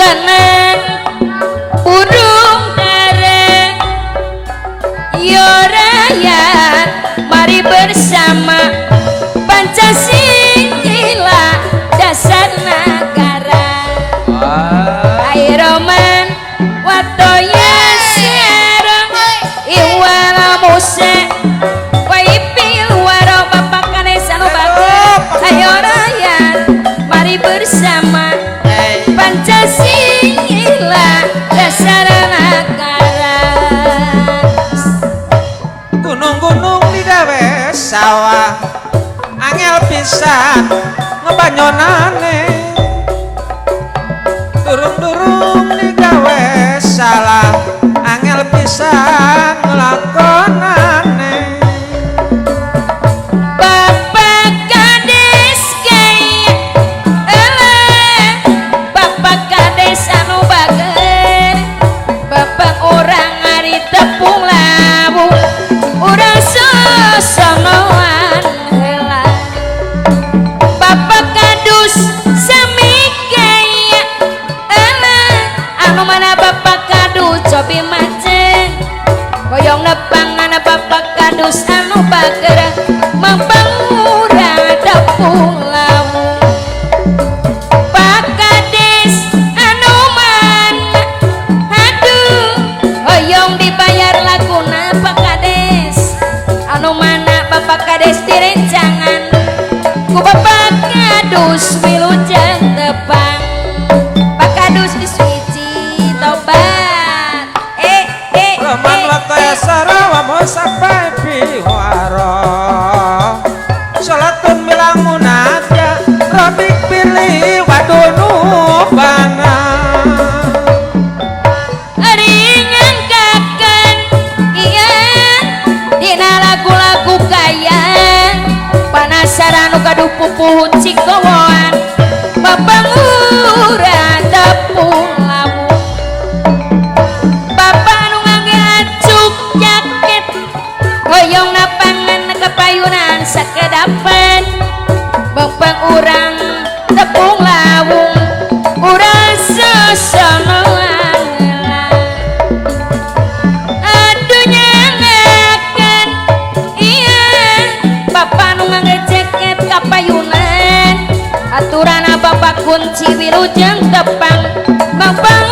kanan burung dereng yo rakyat mari bersama Pancasila dasar negara airoman watoya serang iwala muse waipil waro bapak kanesa no bagus ayo rakyat mari bersama Pancasila dasar negara gunung-gunung digawe sawah angel pisan ngebanyonane durung-durung digawe salah angel pisan ngelakonane Bapak Kades gaya Bapak Kades anu bager Bapak orang hari tepung labu orang sosonoan hela Bapak Kadus sami gaya anu mana Bapak Kadus cobi macen koyong nepangan Bapak Kadus anu bager mempengurang tepung labu Pak Kades anu mana aduh hoyong dibayar laguna Pak Kades anu mana Bapak Kades direncangan ku Bapak Kadus wilujeng tepang Pak Kadus disuci tobat Roman wakaya sarawa mau sampai piwaro Salatun milang munajat Robik pilih wadunu bana ringan kakan iya dina lagu-lagu kaya panasaran kadu pupuhun cikowoan papangura tepung labu Bapak anu ngangge acuk jaket hoyong napangan kepayunan sakedapan Bapak urang tepung lawung urang sosonoan adunya ngakan iya Bapak anu ngangge jaket kapayunan aturana Bapak kunci wilujeng tepang Bapak